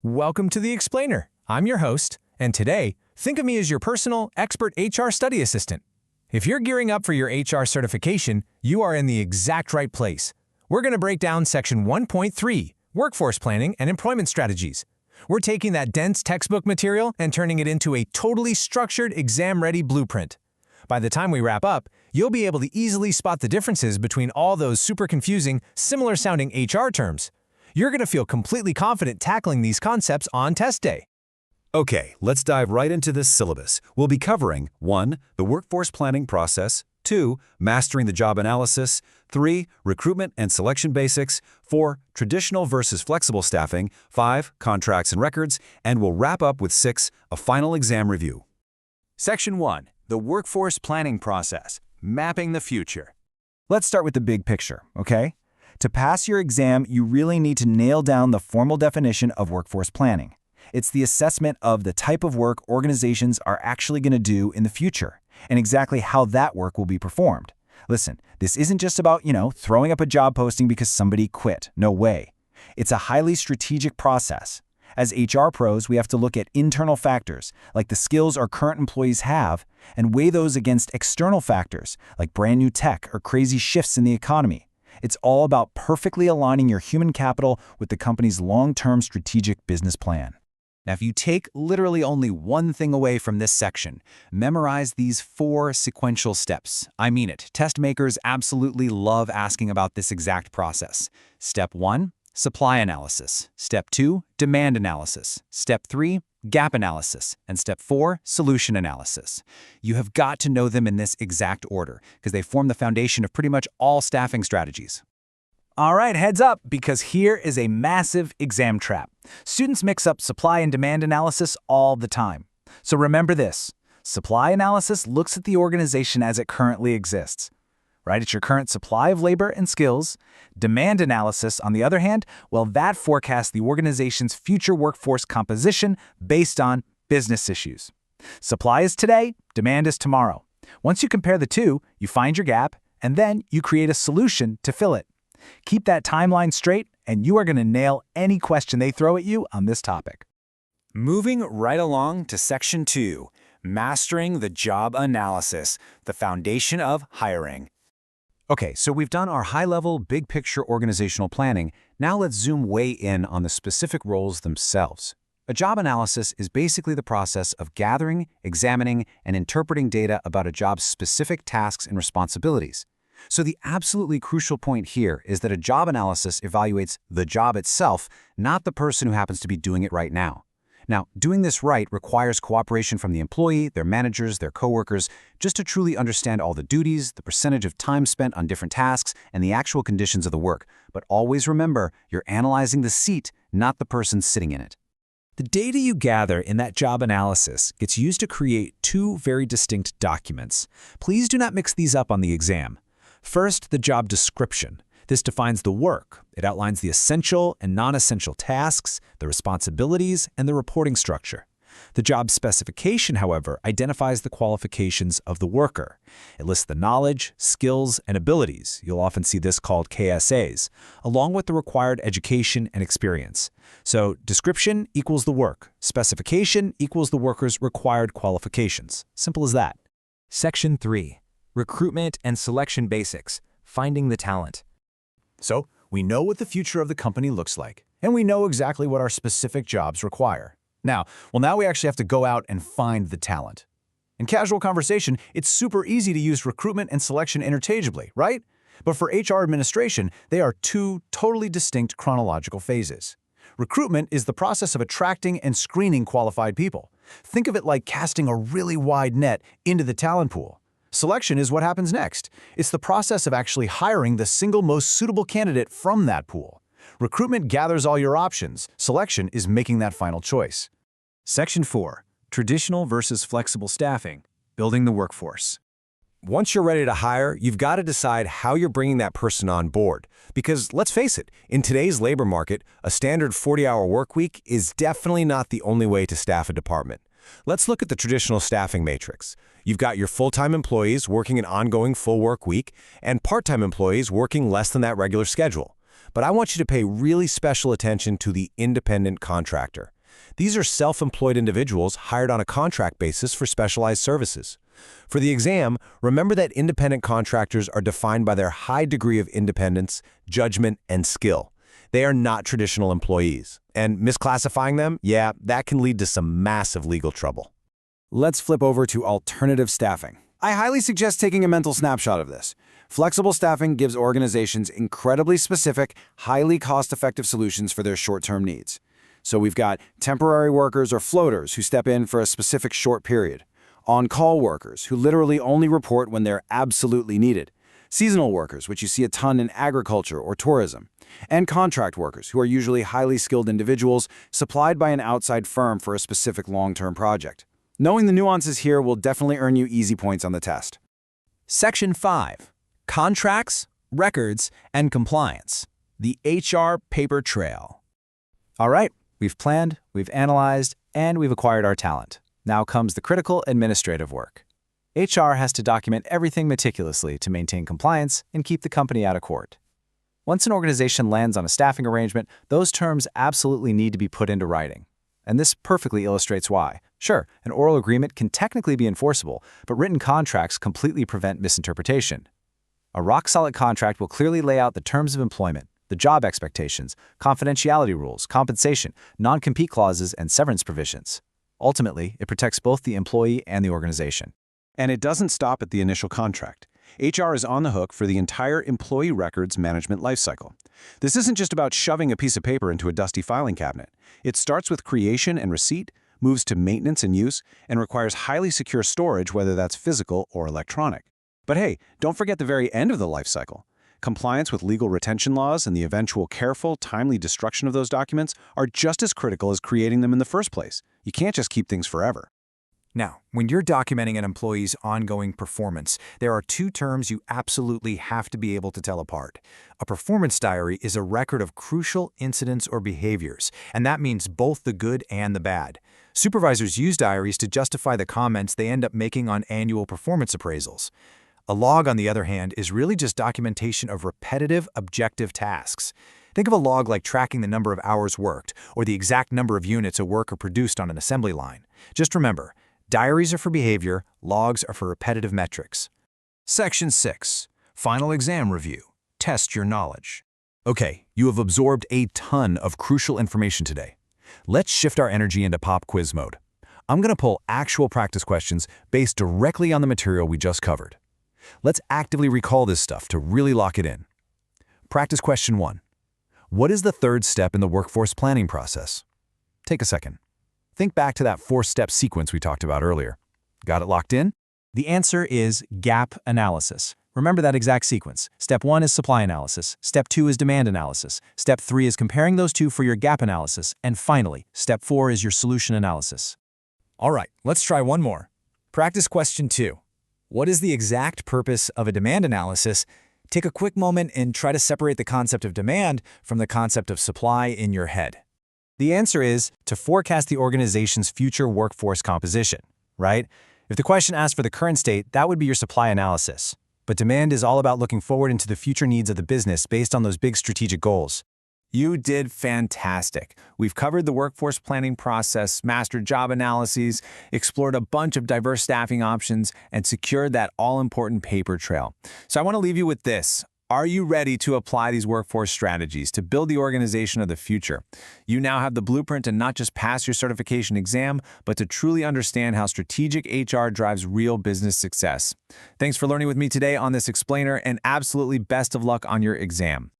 Welcome to The Explainer. I'm your host, and today, think of me as your personal, expert HR study assistant. If you're gearing up for your HR certification, you are in the exact right place. We're going to break down Section 1.3, Workforce Planning and Employment Strategies. We're taking that dense textbook material and turning it into a totally structured, exam-ready blueprint. By the time we wrap up, you'll be able to easily spot the differences between all those super confusing, similar-sounding HR terms. You're going to feel completely confident tackling these concepts on test day. Okay, let's dive right into this syllabus. We'll be covering 1. The workforce planning process, 2. Mastering the job analysis, 3. Recruitment and selection basics, 4. Traditional versus flexible staffing, 5. Contracts and records, and we'll wrap up with 6. A final exam review. Section 1. The workforce planning process, mapping the future. Let's start with the big picture, okay? To pass your exam, you really need to nail down the formal definition of workforce planning. It's the assessment of the type of work organizations are actually going to do in the future, and exactly how that work will be performed. Listen, this isn't just about, throwing up a job posting because somebody quit. No way. It's a highly strategic process. As HR pros, we have to look at internal factors, like the skills our current employees have, and weigh those against external factors, like brand new tech or crazy shifts in the economy. It's all about perfectly aligning your human capital with the company's long-term strategic business plan. Now, if you take literally only one thing away from this section, memorize these 4 sequential steps. I mean it. Test makers absolutely love asking about this exact process. Step 1, supply analysis. Step 2, demand analysis. Step 3, gap analysis. And step 4, solution analysis. You have got to know them in this exact order because they form the foundation of pretty much all staffing strategies. All right, heads up, because here is a massive exam trap. Students mix up supply and demand analysis all the time. So remember this. Supply analysis looks at the organization as it currently exists. Right? It's your current supply of labor and skills. Demand analysis, on the other hand, well, that forecasts the organization's future workforce composition based on business issues. Supply is today, demand is tomorrow. Once you compare the two, you find your gap, and then you create a solution to fill it. Keep that timeline straight, and you are going to nail any question they throw at you on this topic. Moving right along to Section 2, Mastering the Job Analysis, the foundation of hiring. Okay, so we've done our high-level, big-picture organizational planning. Now let's zoom way in on the specific roles themselves. A job analysis is basically the process of gathering, examining, and interpreting data about a job's specific tasks and responsibilities. So the absolutely crucial point here is that a job analysis evaluates the job itself, not the person who happens to be doing it right now. Now, doing this right requires cooperation from the employee, their managers, their coworkers, just to truly understand all the duties, the percentage of time spent on different tasks, and the actual conditions of the work. But always remember, you're analyzing the seat, not the person sitting in it. The data you gather in that job analysis gets used to create 2 very distinct documents. Please do not mix these up on the exam. First, the job description. This defines the work. It outlines the essential and non-essential tasks, the responsibilities, and the reporting structure. The job specification, however, identifies the qualifications of the worker. It lists the knowledge, skills, and abilities. You'll often see this called KSAs, along with the required education and experience. So, description equals the work. Specification equals the worker's required qualifications. Simple as that. Section 3. Recruitment and selection basics. Finding the talent. So, we know what the future of the company looks like, and we know exactly what our specific jobs require. Now we actually have to go out and find the talent. In casual conversation, it's super easy to use recruitment and selection interchangeably, right? But for HR administration, they are 2 totally distinct chronological phases. Recruitment is the process of attracting and screening qualified people. Think of it like casting a really wide net into the talent pool. Selection is what happens next. It's the process of actually hiring the single most suitable candidate from that pool. Recruitment gathers all your options. Selection is making that final choice. Section 4. Traditional versus flexible staffing, building the workforce. Once you're ready to hire, you've got to decide how you're bringing that person on board. Because let's face it, in today's labor market, a standard 40-hour work week is definitely not the only way to staff a department. Let's look at the traditional staffing matrix. You've got your full-time employees working an ongoing full work week and part-time employees working less than that regular schedule. But I want you to pay really special attention to the independent contractor. These are self-employed individuals hired on a contract basis for specialized services. For the exam, remember that independent contractors are defined by their high degree of independence, judgment, and skill. They are not traditional employees. And misclassifying them, yeah, that can lead to some massive legal trouble. Let's flip over to alternative staffing. I highly suggest taking a mental snapshot of this. Flexible staffing gives organizations incredibly specific, highly cost-effective solutions for their short-term needs. So we've got temporary workers or floaters who step in for a specific short period, on-call workers who literally only report when they're absolutely needed, seasonal workers, which you see a ton in agriculture or tourism, and contract workers who are usually highly skilled individuals supplied by an outside firm for a specific long-term project. Knowing the nuances here will definitely earn you easy points on the test. Section 5. Contracts, Records, and Compliance. The HR Paper Trail. All right, we've planned, we've analyzed, and we've acquired our talent. Now comes the critical administrative work. HR has to document everything meticulously to maintain compliance and keep the company out of court. Once an organization lands on a staffing arrangement, those terms absolutely need to be put into writing. And this perfectly illustrates why. Sure, an oral agreement can technically be enforceable, but written contracts completely prevent misinterpretation. A rock-solid contract will clearly lay out the terms of employment, the job expectations, confidentiality rules, compensation, non-compete clauses, and severance provisions. Ultimately, it protects both the employee and the organization. And it doesn't stop at the initial contract. HR is on the hook for the entire employee records management lifecycle. This isn't just about shoving a piece of paper into a dusty filing cabinet. It starts with creation and receipt, moves to maintenance and use, and requires highly secure storage, whether that's physical or electronic. But hey, don't forget the very end of the lifecycle. Compliance with legal retention laws and the eventual careful, timely destruction of those documents are just as critical as creating them in the first place. You can't just keep things forever. Now, when you're documenting an employee's ongoing performance, there are two terms you absolutely have to be able to tell apart. A performance diary is a record of crucial incidents or behaviors, and that means both the good and the bad. Supervisors use diaries to justify the comments they end up making on annual performance appraisals. A log, on the other hand, is really just documentation of repetitive, objective tasks. Think of a log like tracking the number of hours worked or the exact number of units a worker produced on an assembly line. Just remember, diaries are for behavior, logs are for repetitive metrics. Section 6. Final Exam Review. Test your knowledge. Okay, you have absorbed a ton of crucial information today. Let's shift our energy into pop quiz mode. I'm going to pull actual practice questions based directly on the material we just covered. Let's actively recall this stuff to really lock it in. Practice question 1. What is the third step in the workforce planning process? Take a second. Think back to that 4-step sequence we talked about earlier. Got it locked in? The answer is gap analysis. Remember that exact sequence. Step 1 is supply analysis. Step 2 is demand analysis. Step 3 is comparing those two for your gap analysis. And finally, Step 4 is your solution analysis. All right, let's try one more. Practice question 2. What is the exact purpose of a demand analysis? Take a quick moment and try to separate the concept of demand from the concept of supply in your head. The answer is to forecast the organization's future workforce composition, right? If the question asked for the current state, that would be your supply analysis. But demand is all about looking forward into the future needs of the business based on those big strategic goals. You did fantastic. We've covered the workforce planning process, mastered job analyses, explored a bunch of diverse staffing options, and secured that all-important paper trail. So I want to leave you with this. Are you ready to apply these workforce strategies to build the organization of the future? You now have the blueprint to not just pass your certification exam, but to truly understand how strategic HR drives real business success. Thanks for learning with me today on this explainer, and absolutely best of luck on your exam.